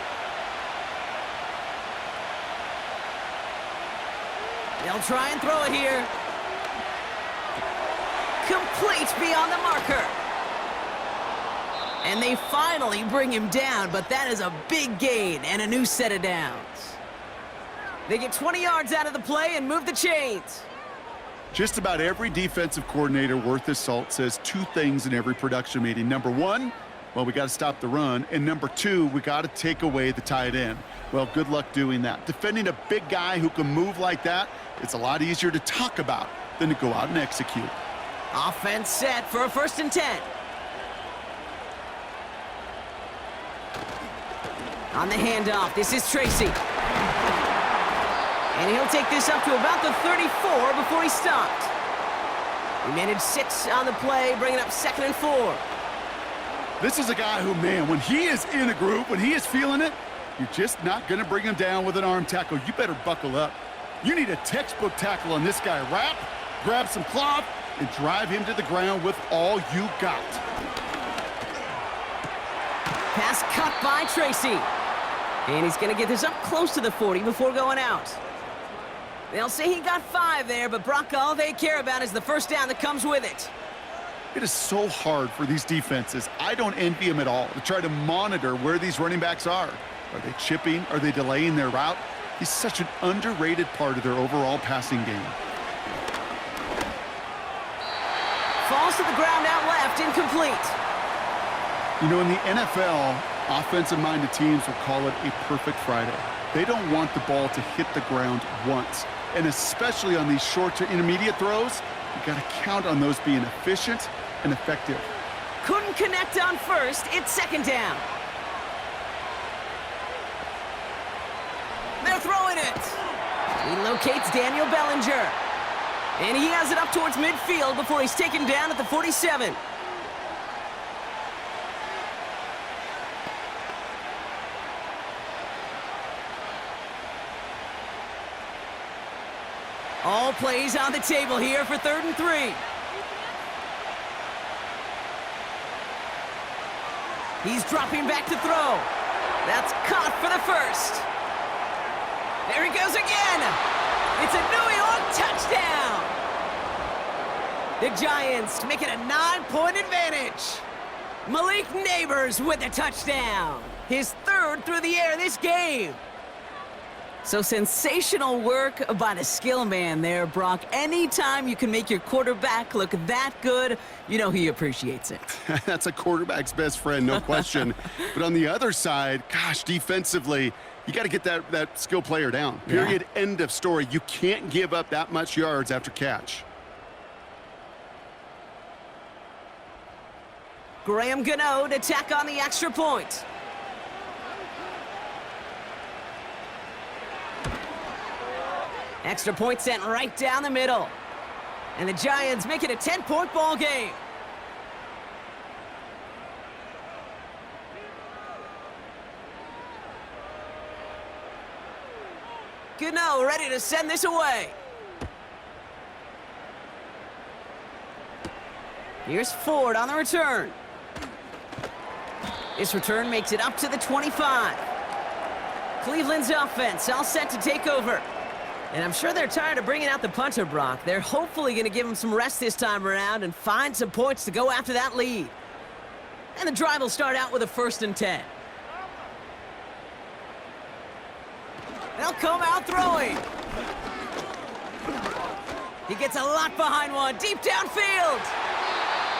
They'll try and throw it here. Complete beyond the marker. And they finally bring him down, but that is a big gain and a new set of downs. They get 20 yards out of the play and move the chains. Just about every defensive coordinator worth his salt says 2 things in every production meeting. Number 1, well, we got to stop the run. And number 2, we got to take away the tight end. Well, good luck doing that. Defending a big guy who can move like that, it's a lot easier to talk about than to go out and execute. Offense set for a 1st and 10. On the handoff, this is Tracy. And he'll take this up to about the 34 before he stopped. He managed 6 on the play, bringing up 2nd and 4. This is a guy who, man, when he is in a group, when he is feeling it, you're just not going to bring him down with an arm tackle. You better buckle up. You need a textbook tackle on this guy. Wrap, grab some cloth, and drive him to the ground with all you got. Pass cut by Tracy. And he's going to get this up close to the 40 before going out. They'll say he got 5 there, but Brock, all they care about is the 1st down that comes with it. It is so hard for these defenses. I don't envy them at all to try to monitor where these running backs are. Are they chipping? Are they delaying their route? He's such an underrated part of their overall passing game. Falls to the ground out left, incomplete. You know, in the NFL, offensive-minded teams will call it a perfect Friday. They don't want the ball to hit the ground once. And especially on these short to intermediate throws, you got to count on those being efficient and effective. Couldn't connect on 1st. It's 2nd down. They're throwing it. He locates Daniel Bellinger. And he has it up towards midfield before he's taken down at the 47. All plays on the table here for 3rd and 3. He's dropping back to throw. That's caught for the 1st. There he goes again. It's a New York touchdown. The Giants make it a 9-point advantage. Malik Neighbors with a touchdown. His 3rd through the air this game. So sensational work by the skill man there, Brock. Anytime you can make your quarterback look that good, you know he appreciates it. That's a quarterback's best friend, no question. But on the other side, gosh, defensively, you got to get that skill player down. Period, end of story. You can't give up that much yards after catch. Graham Gano to tack on the extra point. Extra point sent right down the middle. And the Giants make it a 10-point ball game. Gano ready to send this away. Here's Ford on the return. This return makes it up to the 25. Cleveland's offense all set to take over. And I'm sure they're tired of bringing out the punter, Brock. They're hopefully going to give him some rest this time around and find some points to go after that lead. And the drive will start out with a 1st and 10. They'll come out throwing. He gets a lot behind one, deep downfield.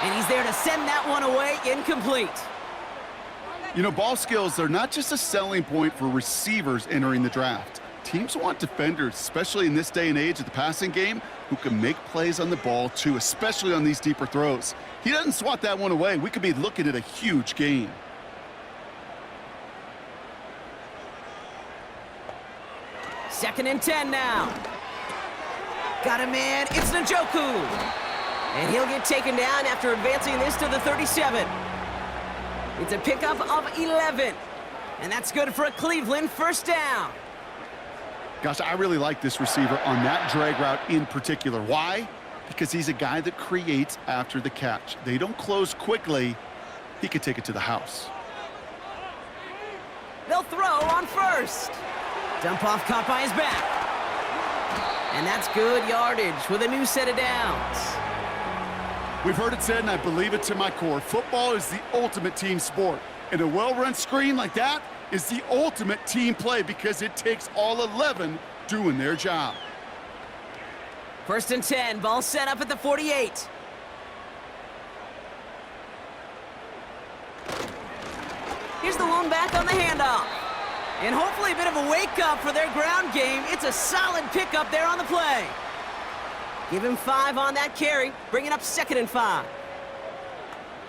And he's there to send that one away, incomplete. You know, ball skills are not just a selling point for receivers entering the draft. Teams want defenders, especially in this day and age of the passing game, who can make plays on the ball too, especially on these deeper throws. He doesn't swat that one away. We could be looking at a huge gain. Second and 10 now. Got a man, it's Njoku. And he'll get taken down after advancing this to the 37. It's a pickup of 11. And that's good for a Cleveland 1st down. Gosh, I really like this receiver on that drag route in particular. Why? Because he's a guy that creates after the catch. They don't close quickly. He could take it to the house. They'll throw on 1st. Dump off caught by his back. And that's good yardage with a new set of downs. We've heard it said, and I believe it to my core, football is the ultimate team sport. And a well-run screen like that is the ultimate team play because it takes all 11 doing their job. 1st and 10, ball set up at the 48. Here's the lone back on the handoff. And hopefully a bit of a wake-up for their ground game. It's a solid pickup there on the play. Give him 5 on that carry, bringing up 2nd and 5.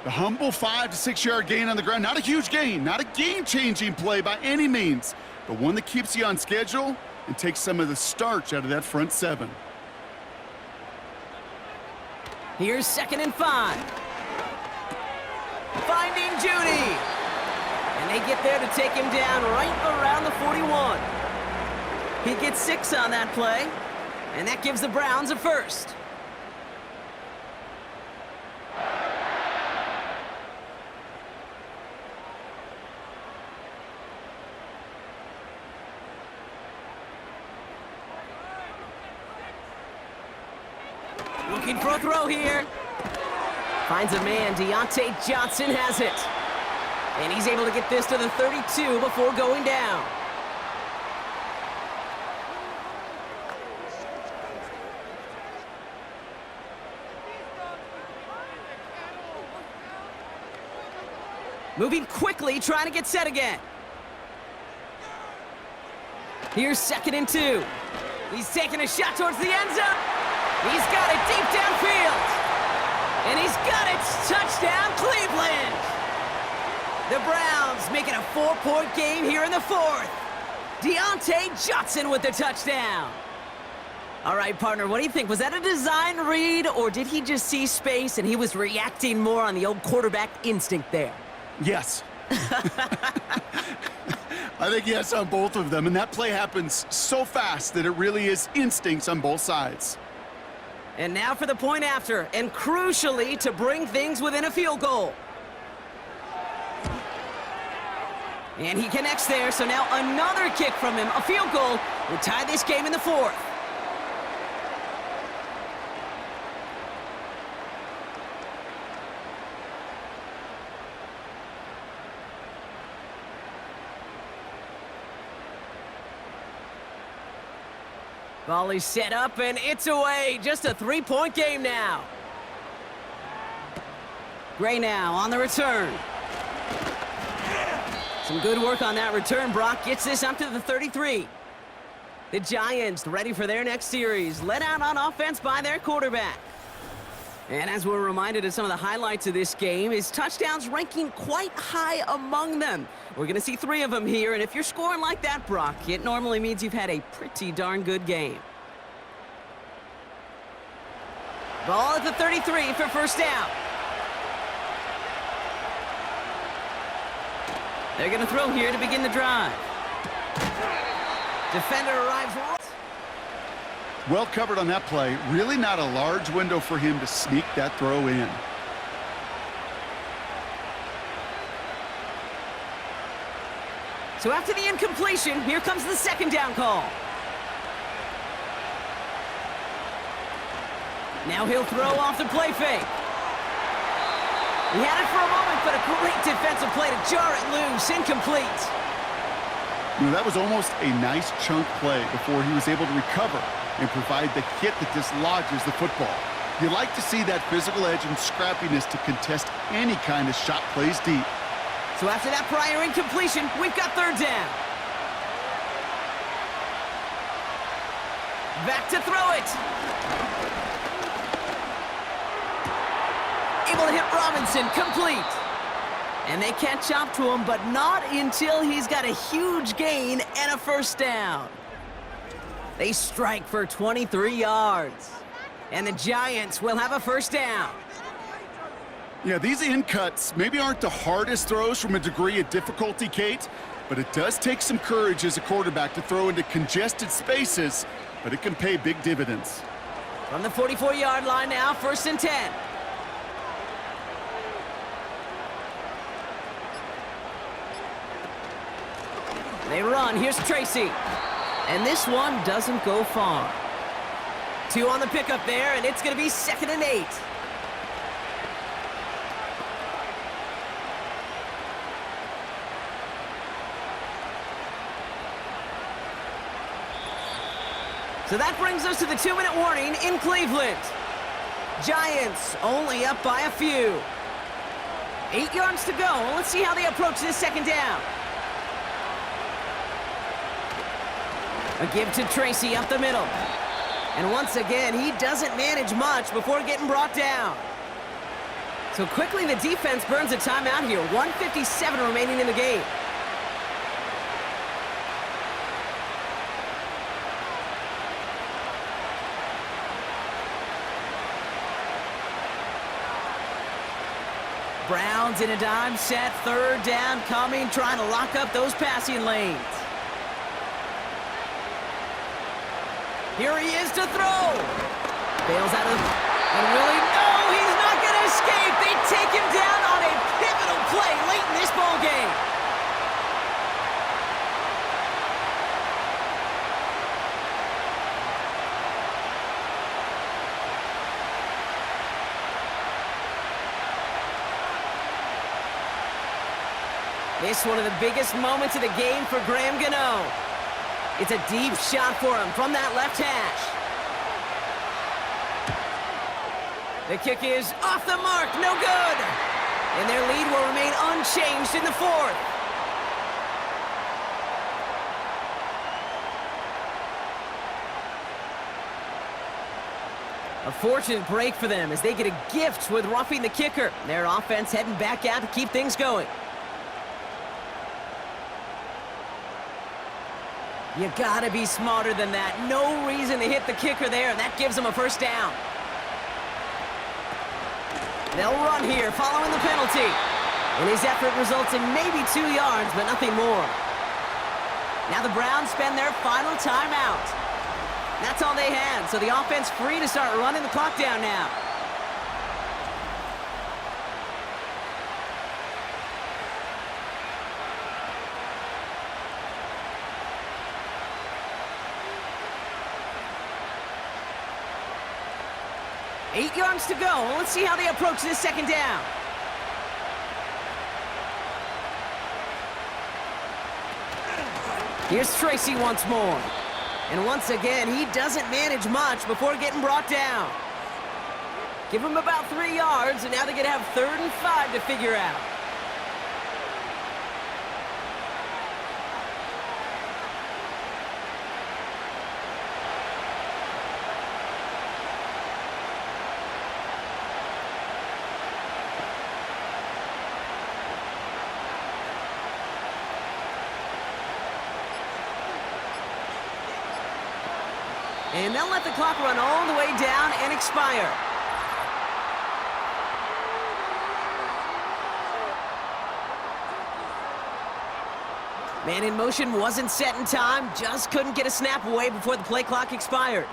The humble 5 to 6 yard gain on the ground. Not a huge gain, not a game-changing play by any means, but one that keeps you on schedule and takes some of the starch out of that front 7. Here's 2nd and 5. Finding Judy. And they get there to take him down right around the 41. He gets 6 on that play, and that gives the Browns a 1st. Looking for a throw here. Finds a man. Jaxson has it. And he's able to get this to the 32 before going down. Moving quickly, trying to get set again. Here's 2nd and 2. He's taking a shot towards the end zone. He's got it deep downfield. And he's got it. Touchdown, Cleveland. The Browns make it a 4-point game here in the 4th. Jaxson with the touchdown. All right, partner, what do you think? Was that a design read, or did he just see space and he was reacting more on the old quarterback instinct there? Yes. I think yes on both of them, and that play happens so fast that it really is instincts on both sides. And now for the point after, and crucially to bring things within a field goal. And he connects there, so now another kick from him, a field goal, will tie this game in the 4th. Volley set up, and it's away. Just a 3-point game now. Gray now on the return. Some good work on that return. Brock gets this up to the 33. The Giants ready for their next series, led out on offense by their quarterback. And as we're reminded of some of the highlights of this game, his touchdowns ranking quite high among them. We're going to see 3 of them here, and if you're scoring like that, Brock, it normally means you've had a pretty darn good game. Ball at the 33 for first down. They're going to throw here to begin the drive. Defender arrives right. Well covered on that play. Really not a large window for him to sneak that throw in. So after the incompletion, here comes the second down call. Now he'll throw off the play fake. He had it for a moment, but a great defensive play to jar it loose. Incomplete. You know, that was almost a nice chunk play before he was able to recover and provide the hit that dislodges the football. You like to see that physical edge and scrappiness to contest any kind of shot plays deep. So after that prior incompletion, we've got third down. Back to throw it. Able to hit Robinson, complete. And they catch up to him, but not until he's got a huge gain and a first down. They strike for 23 yards. And the Giants will have a first down. Yeah, these in cuts maybe aren't the hardest throws from a degree of difficulty, Kate, but it does take some courage as a quarterback to throw into congested spaces, but it can pay big dividends. From the 44-yard line now, first and 10. They run. Here's Tracy. And this one doesn't go far. 2 on the pickup there, and it's going to be 2nd and 8. So that brings us to the 2-minute warning in Cleveland. Giants only up by a few. 8 yards to go. Let's see how they approach this second down. A give to Tracy up the middle. And once again, he doesn't manage much before getting brought down. So quickly the defense burns a timeout here. 1:57 remaining in the game. Browns in a dime set, third down coming, trying to lock up those passing lanes. Here he is to throw. Bails out of, and really, no, he's not going to escape. They take him down on a pivotal play late in this ball game. This one of the biggest moments of the game for Graham Gano. It's a deep shot for him from that left hash. The kick is off the mark, no good. And their lead will remain unchanged in the 4th. A fortunate break for them as they get a gift with roughing the kicker. Their offense heading back out to keep things going. You gotta be smarter than that. No reason to hit the kicker there, and that gives them a first down. They'll run here following the penalty. And his effort results in maybe 2 yards, but nothing more. Now the Browns spend their final timeout. That's all they had, so the offense free to start running the clock down now. Eight yards to go. Let's see how they approach this second down. Here's Tracy once more. And once again, he doesn't manage much before getting brought down. Give him about 3 yards, and now they're going to have 3rd and 5 to figure out. And they'll let the clock run all the way down and expire. Man in motion wasn't set in time, just couldn't get a snap away before the play clock expired.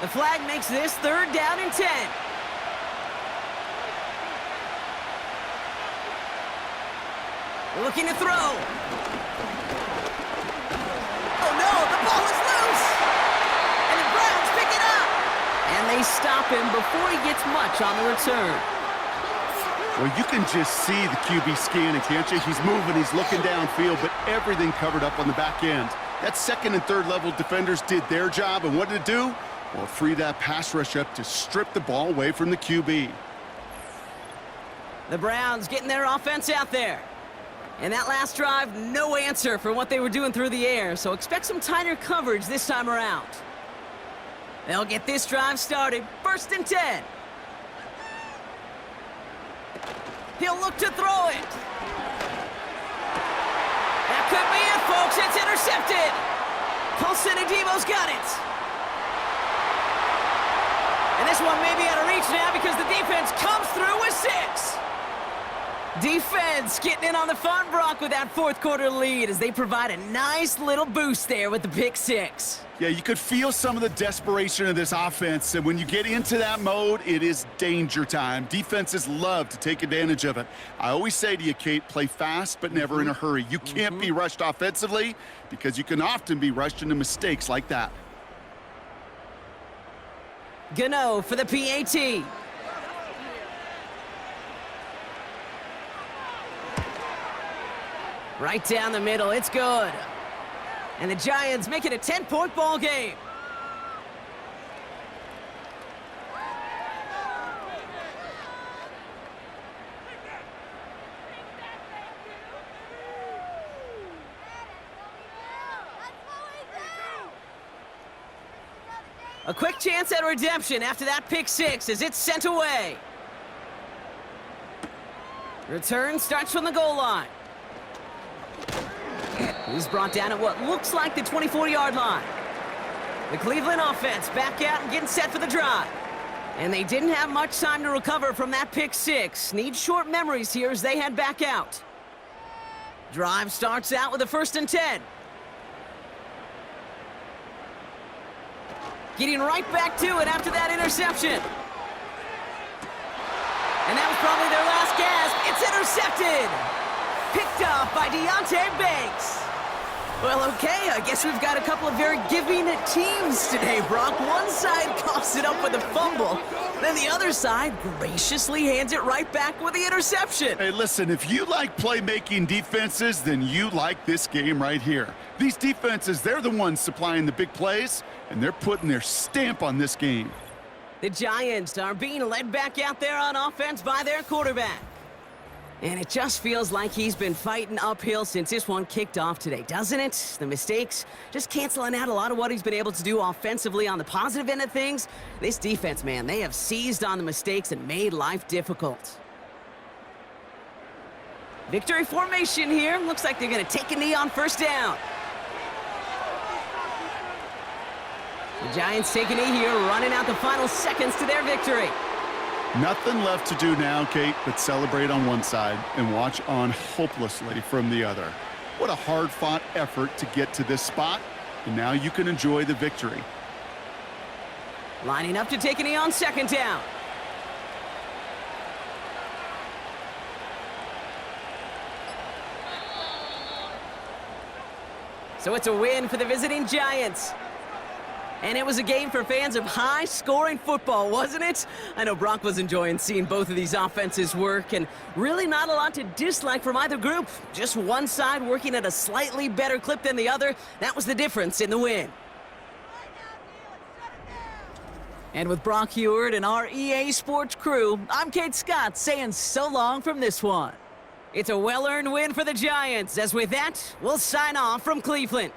The flag makes this 3rd down and 10. Looking to throw. Oh no, the ball is loose! And the Browns pick it up! And they stop him before he gets much on the return. Well, you can just see the QB scanning, can't you? He's moving, he's looking downfield, but everything covered up on the back end. That 2nd and 3rd level defenders did their job, and what did it do? Well, free that pass rush up to strip the ball away from the QB. The Browns getting their offense out there. And that last drive, no answer for what they were doing through the air, so expect some tighter coverage this time around. They'll get this drive started. 1st and 10. He'll look to throw it. That could be it, folks. It's intercepted. Colson Adebo's got it. And this one may be out of reach now because the defense comes through with 6. Defense getting in on the fun, Brock, with that 4th quarter lead as they provide a nice little boost there with the pick 6. Yeah, you could feel some of the desperation of this offense, and when you get into that mode, it is danger time. Defenses love to take advantage of it. I always say to you, Kate, play fast but never in a hurry. You can't be rushed offensively because you can often be rushed into mistakes like that. Gano for the PAT. Right down the middle, it's good. And the Giants make it a 10-point ball game. A quick chance at redemption after that pick 6 as it's sent away. Return starts from the goal line. He's brought down at what looks like the 24-yard line. The Cleveland offense back out and getting set for the drive. And they didn't have much time to recover from that pick 6. Need short memories here as they head back out. Drive starts out with a 1st and 10. Getting right back to it after that interception. And that was probably their last gasp. It's intercepted. Picked off by Deontay Banks. Well, okay, I guess we've got a couple of very giving teams today, Brock. One side coughs it up with a fumble, then the other side graciously hands it right back with the interception. Hey, listen, if you like playmaking defenses, then you like this game right here. These defenses, they're the ones supplying the big plays, and they're putting their stamp on this game. The Giants are being led back out there on offense by their quarterback. And it just feels like he's been fighting uphill since this one kicked off today, doesn't it? The mistakes just canceling out a lot of what he's been able to do offensively on the positive end of things. This defense, man, they have seized on the mistakes and made life difficult. Victory formation here. Looks like they're going to take a knee on 1st down. The Giants take a knee here, running out the final seconds to their victory. Nothing left to do now, Kate, but celebrate on one side and watch on hopelessly from the other. What a hard-fought effort to get to this spot, and now you can enjoy the victory. Lining up to take a knee on 2nd down. So it's a win for the visiting Giants. And it was a game for fans of high-scoring football, wasn't it? I know Brock was enjoying seeing both of these offenses work, and really not a lot to dislike from either group. Just one side working at a slightly better clip than the other. That was the difference in the win. And with Brock Heward and our EA Sports crew, I'm Kate Scott saying so long from this one. It's a well-earned win for the Giants, as with that, we'll sign off from Cleveland.